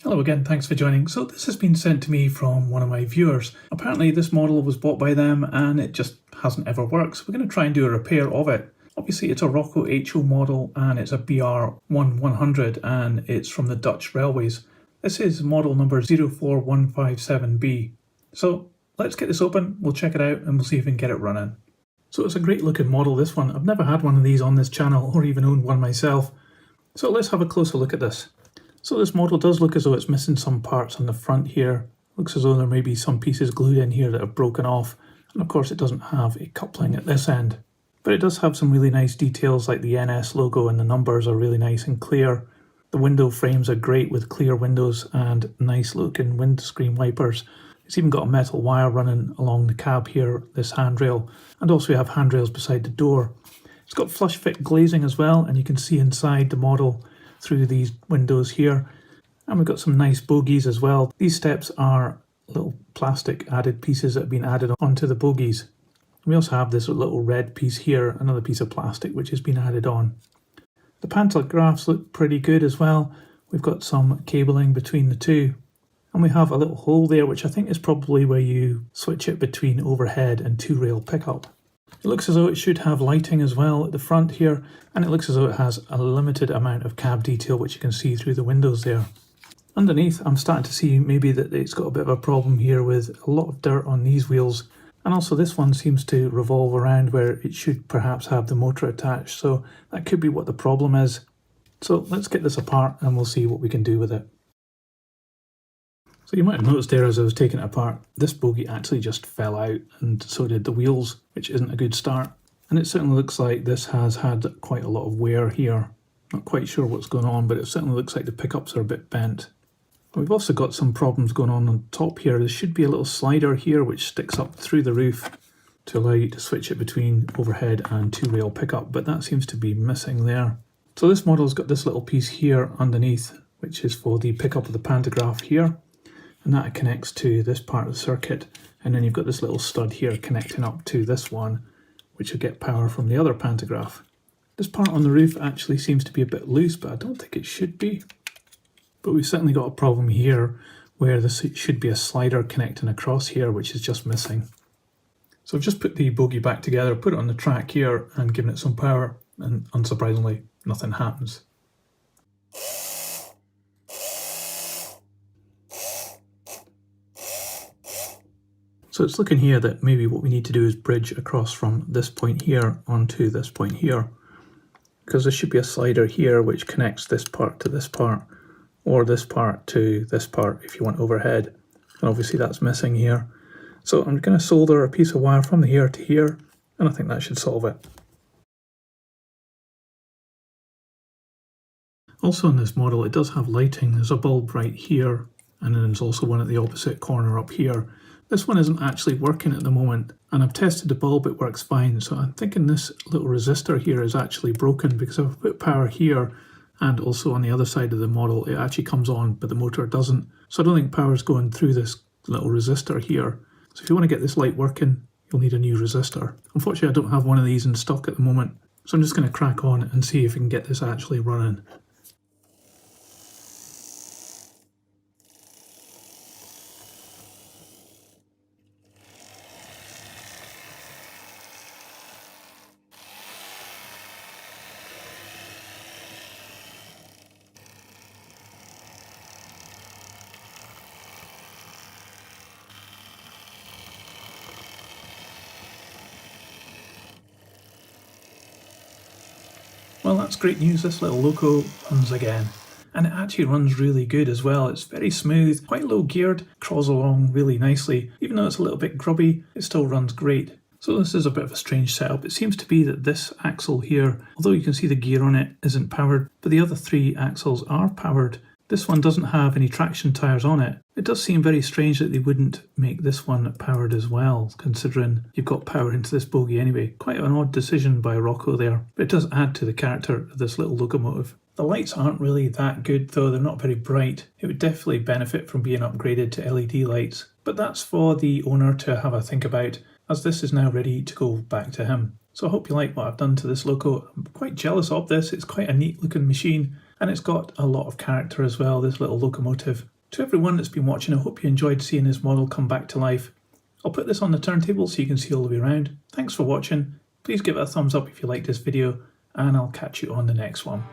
Hello again, thanks for joining. So this has been sent to me from one of my viewers. Apparently this model was bought by them and it just hasn't ever worked, so we're going to try and do a repair of it. Obviously it's a Roco HO model and it's a BR1100 and it's from the Dutch Railways. This is model number 04157B. So let's get this open, we'll check it out and we'll see if we can get it running. So it's a great looking model, this one. I've never had one of these on this channel or even owned one myself. So let's have a closer look at this. So this model does look as though it's missing some parts on the front here. Looks as though there may be some pieces glued in here that have broken off. And of course it doesn't have a coupling at this end. But it does have some really nice details, like the NS logo and the numbers are really nice and clear. The window frames are great with clear windows and nice looking windscreen wipers. It's even got a metal wire running along the cab here, this handrail. And also we have handrails beside the door. It's got flush fit glazing as well, and you can see inside the model through these windows here. And we've got some nice bogies as well. These steps are little plastic added pieces that have been added onto the bogies. We also have this little red piece here, another piece of plastic which has been added on. The pantographs look pretty good as well. We've got some cabling between the two. And we have a little hole there which I think is probably where you switch it between overhead and two-rail pickup. It looks as though it should have lighting as well at the front here, and it looks as though it has a limited amount of cab detail which you can see through the windows there. Underneath I'm starting to see maybe that it's got a bit of a problem here with a lot of dirt on these wheels, and also this one seems to revolve around where it should perhaps have the motor attached, so that could be what the problem is. So let's get this apart and we'll see what we can do with it. So you might have noticed there as I was taking it apart, this bogie actually just fell out, and so did the wheels, which isn't a good start. And it certainly looks like this has had quite a lot of wear here. Not quite sure what's going on, but it certainly looks like the pickups are a bit bent. We've also got some problems going on top here. There should be a little slider here which sticks up through the roof to allow you to switch it between overhead and two-rail pickup, but that seems to be missing there. So this model's got this little piece here underneath, which is for the pickup of the pantograph here. And that connects to this part of the circuit, and then you've got this little stud here connecting up to this one, which will get power from the other pantograph. This part on the roof actually seems to be a bit loose, but I don't think it should be. But we've certainly got a problem here where this should be a slider connecting across here, which is just missing. So I've just put the bogie back together, put it on the track here and given it some power, and unsurprisingly nothing happens. So it's looking here that maybe what we need to do is bridge across from this point here onto this point here, because there should be a slider here which connects this part to this part, or this part to this part if you want overhead, and obviously that's missing here. So I'm going to solder a piece of wire from here to here, and I think that should solve it. Also in this model it does have lighting. There's a bulb right here, and then there's also one at the opposite corner up here. This one isn't actually working at the moment, and I've tested the bulb, it works fine, so I'm thinking this little resistor here is actually broken, because I've put power here and also on the other side of the model it actually comes on but the motor doesn't. So I don't think power's going through this little resistor here. So if you want to get this light working, you'll need a new resistor. Unfortunately I don't have one of these in stock at the moment, so I'm just going to crack on and see if we can get this actually running. Well, that's great news. This little loco runs again, and it actually runs really good as well. It's very smooth, quite low geared, crawls along really nicely. Even though it's a little bit grubby, it still runs great. So this is a bit of a strange setup. It seems to be that this axle here, although you can see the gear on it, isn't powered, but the other three axles are powered. This one doesn't have any traction tyres on it. It does seem very strange that they wouldn't make this one powered as well, considering you've got power into this bogie anyway. Quite an odd decision by Roco there, but it does add to the character of this little locomotive. The lights aren't really that good though, they're not very bright. It would definitely benefit from being upgraded to LED lights, but that's for the owner to have a think about, as this is now ready to go back to him. So I hope you like what I've done to this loco. I'm quite jealous of this. It's quite a neat looking machine, and it's got a lot of character as well, this little locomotive. To everyone that's been watching, I hope you enjoyed seeing this model come back to life. I'll put this on the turntable so you can see all the way around. Thanks for watching. Please give it a thumbs up if you liked this video, and I'll catch you on the next one.